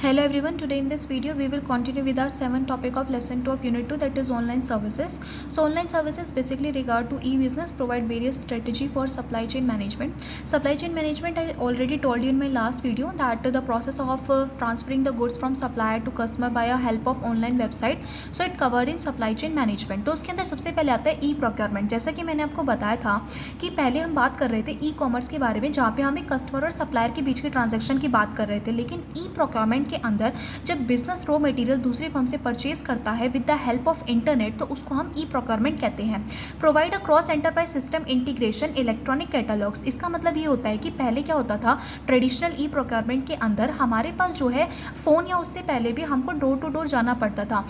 Hello everyone, today in this video we will continue with our 7th topic of lesson 2 of unit 2, that is online services. So online services basically regard to e-business, provide various strategy for supply chain management. Supply chain management, I already told you in my last video that the process of transferring the goods from supplier to customer by a help of online website. So it covered in supply chain management. तो उसके अंदर सबसे पहले आता है e procurement. जैसा कि मैंने आपको बताया था कि पहले हम बात कर रहे थे ई कॉमर्स के बारे में, जहाँ पे हमें कस्टमर और सप्लायर के बीच के ट्रांजेक्शन की बात कर रहे थे। लेकिन ई प्रोक्योरमेंट के अंदर जब बिजनेस रॉ मटेरियल दूसरी फर्म से परचेज करता है with the help of internet, तो उसको हम ई प्रोक्योरमेंट कहते हैं। Provide a cross enterprise system integration electronic catalogues. इसका मतलब ये होता है कि पहले क्या होता था, ट्रेडिशनल ई प्रोक्योरमेंट के अंदर हमारे पास जो है फ़ोन या उससे पहले भी हमको डोर टू डोर जाना पड़ता था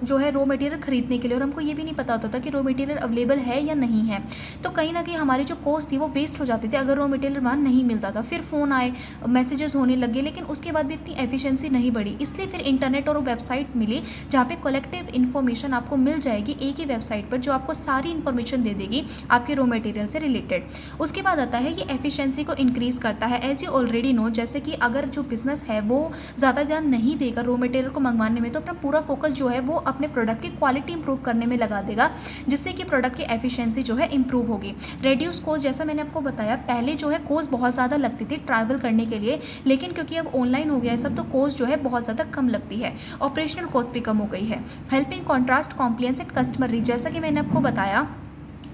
जो है रॉ मटेरियल खरीदने के लिए, और हमको ये भी नहीं पता होता था कि रॉ मटेरियल अवेलेबल है या नहीं है। तो कहीं ना कहीं हमारी जो कॉस्ट थी वो वेस्ट हो जाती थी अगर रॉ मटेरियल वहाँ नहीं मिलता था। फिर फ़ोन आए, मैसेजेस होने लगे, लेकिन उसके बाद भी इतनी एफिशिएंसी नहीं बढ़ी। इसलिए फिर इंटरनेट और वेबसाइट मिली जहाँ पे कलेक्टिव इन्फॉर्मेशन आपको मिल जाएगी एक ही वेबसाइट पर, जो आपको सारी इन्फॉर्मेशन दे देगी आपके रॉ मटेरियल से रिलेटेड। उसके बाद आता है ये एफिशिएंसी को इंक्रीज करता है। एज यू ऑलरेडी नो, जैसे कि अगर जो बिजनेस है वो ज़्यादा ध्यान नहीं देगा रॉ मटेरियल को मंगवाने में, तो अपना पूरा फोकस जो है वो अपने प्रोडक्ट की क्वालिटी इंप्रूव करने में लगा देगा, जिससे कि प्रोडक्ट की एफिशिएंसी जो है इंप्रूव होगी। रेड्यूस कॉस्ट, जैसा मैंने आपको बताया पहले जो है कॉस्ट बहुत ज़्यादा लगती थी ट्रैवल करने के लिए, लेकिन क्योंकि अब ऑनलाइन हो गया है सब, तो कॉस्ट जो है बहुत ज़्यादा कम लगती है। ऑपरेशनल कॉस्ट भी कम हो गई है। Help in contrast compliance and customer reach, जैसा कि मैंने आपको बताया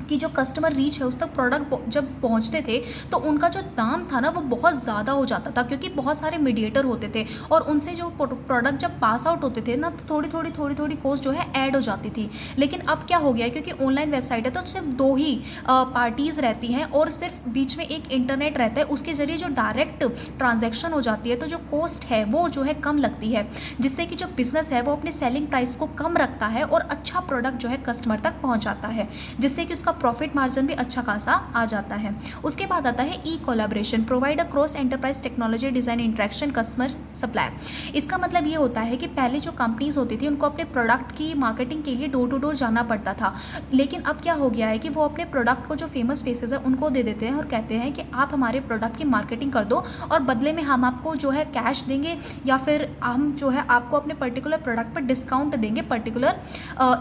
कि जो कस्टमर रीच है उस तक प्रोडक्ट जब पहुंचते थे तो उनका जो दाम था ना वो बहुत ज़्यादा हो जाता था, क्योंकि बहुत सारे मीडिएटर होते थे और उनसे जो प्रोडक्ट जब पास आउट होते थे ना, तो थोड़ी थोड़ी कॉस्ट जो है ऐड हो जाती थी। लेकिन अब क्या हो गया है, क्योंकि ऑनलाइन वेबसाइट है तो सिर्फ दो ही पार्टीज़ रहती हैं और सिर्फ बीच में एक इंटरनेट रहता है, उसके ज़रिए जो डायरेक्ट ट्रांजेक्शन हो जाती है, तो जो कॉस्ट है वो जो है कम लगती है, जिससे कि जो बिज़नेस है वो अपने सेलिंग प्राइस को कम रखता है और अच्छा प्रोडक्ट जो है कस्टमर तक पहुँचाता है, जिससे कि उसका प्रॉफिट मार्जिन भी अच्छा खासा आ जाता है। उसके बाद आता है e collaboration, provide a cross enterprise technology design interaction customer supply. इसका मतलब ये होता है कि पहले जो कंपनीज होती थी उनको अपने प्रोडक्ट की मार्केटिंग के लिए डोर टू डोर जाना पड़ता था, लेकिन अब क्या हो गया है कि वो अपने प्रोडक्ट को जो फेमस फेसेस है उनको दे देते हैं और कहते हैं कि आप हमारे प्रोडक्ट की मार्केटिंग कर दो और बदले में हम आपको जो है कैश देंगे, या फिर हम जो है आपको अपने पर्टिकुलर प्रोडक्ट पर डिस्काउंट देंगे पर्टिकुलर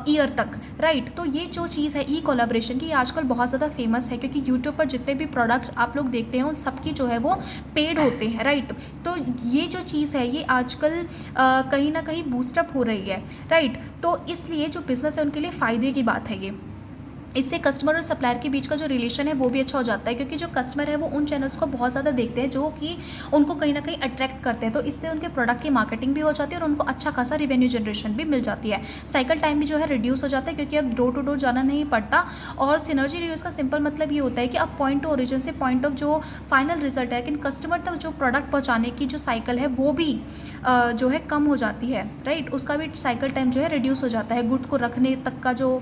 ईयर तक, राइट। तो ये जो चीज़ है ई कोलैबोरेशन की आजकल बहुत ज़्यादा फेमस है, क्योंकि यूट्यूब पर जितने भी प्रोडक्ट्स आप लोग देखते हैं उन सबकी जो है वो पेड होते हैं, राइट। तो ये जो चीज़ है ये आजकल कहीं ना कहीं बूस्टअप हो रही है, राइट। तो इसलिए जो बिज़नेस है उनके लिए फ़ायदे की बात है ये। इससे कस्टमर और सप्लायर के बीच का जो रिलेशन है वो भी अच्छा हो जाता है, क्योंकि जो कस्टमर है वो उन चैनल्स को बहुत ज़्यादा देखते हैं जो कि उनको कहीं ना कहीं अट्रैक्ट करते हैं, तो इससे उनके प्रोडक्ट की मार्केटिंग भी हो जाती है और उनको अच्छा खासा रिवेन्यू जनरेशन भी मिल जाती है। साइकिल टाइम भी जो है रिड्यूस हो जाता है, क्योंकि अब डोर टू डोर जाना नहीं पड़ता। और सिनर्जी रिव्यूज़ का सिंपल मतलब ये होता है कि अब पॉइंट टू ओरिजिन से पॉइंट ऑफ जो फाइनल रिजल्ट है, लेकिन कस्टमर तक जो प्रोडक्ट पहुँचाने की जो साइकिल है वो भी जो है कम हो जाती है, राइट। उसका भी साइकिल टाइम जो है रिड्यूस हो जाता है। गुड्स को रखने तक का जो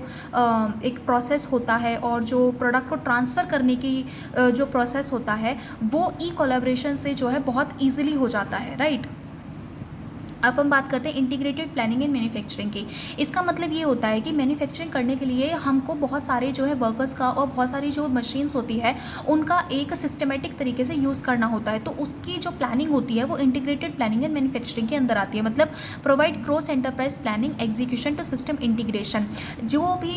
एक प्रोसेस होता है और जो प्रोडक्ट को ट्रांसफ़र करने की जो प्रोसेस होता है वो ई कोलैबोरेशन से जो है बहुत ईजिली हो जाता है, राइट। अब हम बात करते हैं इंटीग्रेटेड प्लानिंग एंड मैन्युफैक्चरिंग की। इसका मतलब ये होता है कि मैन्युफैक्चरिंग करने के लिए हमको बहुत सारे जो है वर्कर्स का और बहुत सारी जो मशीन्स होती है उनका एक सिस्टमेटिक तरीके से यूज़ करना होता है, तो उसकी जो प्लानिंग होती है वो इंटीग्रेटेड प्लानिंग एंड मैन्युफैक्चरिंग के अंदर आती है। मतलब provide cross enterprise planning execution to system integration. जो भी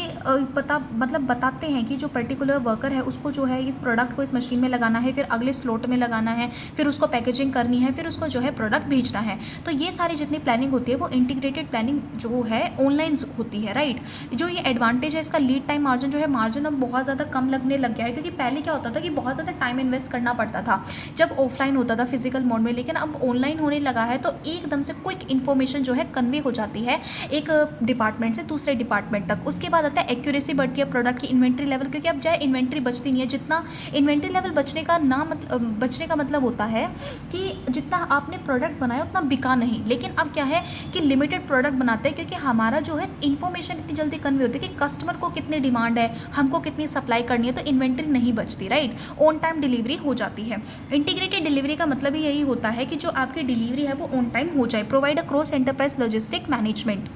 बताते हैं कि जो पर्टिकुलर वर्कर है उसको जो है इस प्रोडक्ट को इस मशीन में लगाना है, फिर अगले स्लॉट में लगाना है, फिर उसको पैकेजिंग करनी है, फिर उसको जो है प्रोडक्ट भेजना है। तो ये सारी जितनी प्लानिंग होती है वो इंटीग्रेटेड प्लानिंग जो है ऑनलाइन होती है, राइट। जो ये एडवांटेज है इसका, लीड टाइम मार्जिन जो है, मार्जिन अब बहुत ज़्यादा कम लगने लग गया है, क्योंकि पहले क्या होता था कि बहुत ज़्यादा टाइम इन्वेस्ट करना पड़ता था जब ऑफलाइन होता था फिजिकल मोड में, लेकिन अब ऑनलाइन होने लगा है तो एकदम से क्विक इन्फॉर्मेशन जो है कन्वे हो जाती है एक डिपार्टमेंट से दूसरे डिपार्टमेंट तक। उसके बाद आता है एक्यूरेसी बढ़ती है प्रोडक्ट की, इन्वेंट्री लेवल, क्योंकि अब चाहे इन्वेंट्री बचती नहीं है। जितना इन्वेंट्री लेवल बचने का मतलब होता है कि जितना आपने प्रोडक्ट बनाया उतना बिका नहीं, लेकिन अब क्या है कि लिमिटेड प्रोडक्ट बनाते हैं, क्योंकि हमारा जो है इन्फॉर्मेशन इतनी जल्दी कन्वे होती है कि कस्टमर को कितनी डिमांड है, हमको कितनी सप्लाई करनी है, तो इन्वेंट्री नहीं बचती, राइट। ऑन टाइम डिलीवरी हो जाती है। इंटीग्रेटेड डिलीवरी का मतलब ही यही होता है कि जो आपकी डिलीवरी है वो ऑन टाइम हो जाए। Provide a cross enterprise logistic management.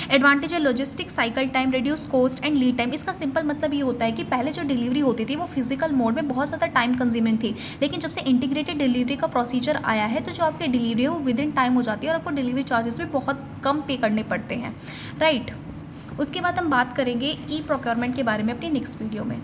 Advantage है logistic cycle time, reduce cost and lead time. इसका सिंपल मतलब ये होता है कि पहले जो डिलीवरी होती थी वो फिजिकल मोड में बहुत ज़्यादा टाइम कंज्यूमिंग थी, लेकिन जब से इंटीग्रेटेड डिलीवरी का प्रोसीजर आया है तो जो आपकी डिलीवरी है वो विद इन टाइम हो जाती है और आपको डिलीवरी चार्जेस भी बहुत कम पे करने पड़ते हैं, राइट। उसके बाद हम बात करेंगे ई प्रोक्योरमेंट के बारे में अपनी नेक्स्ट वीडियो में।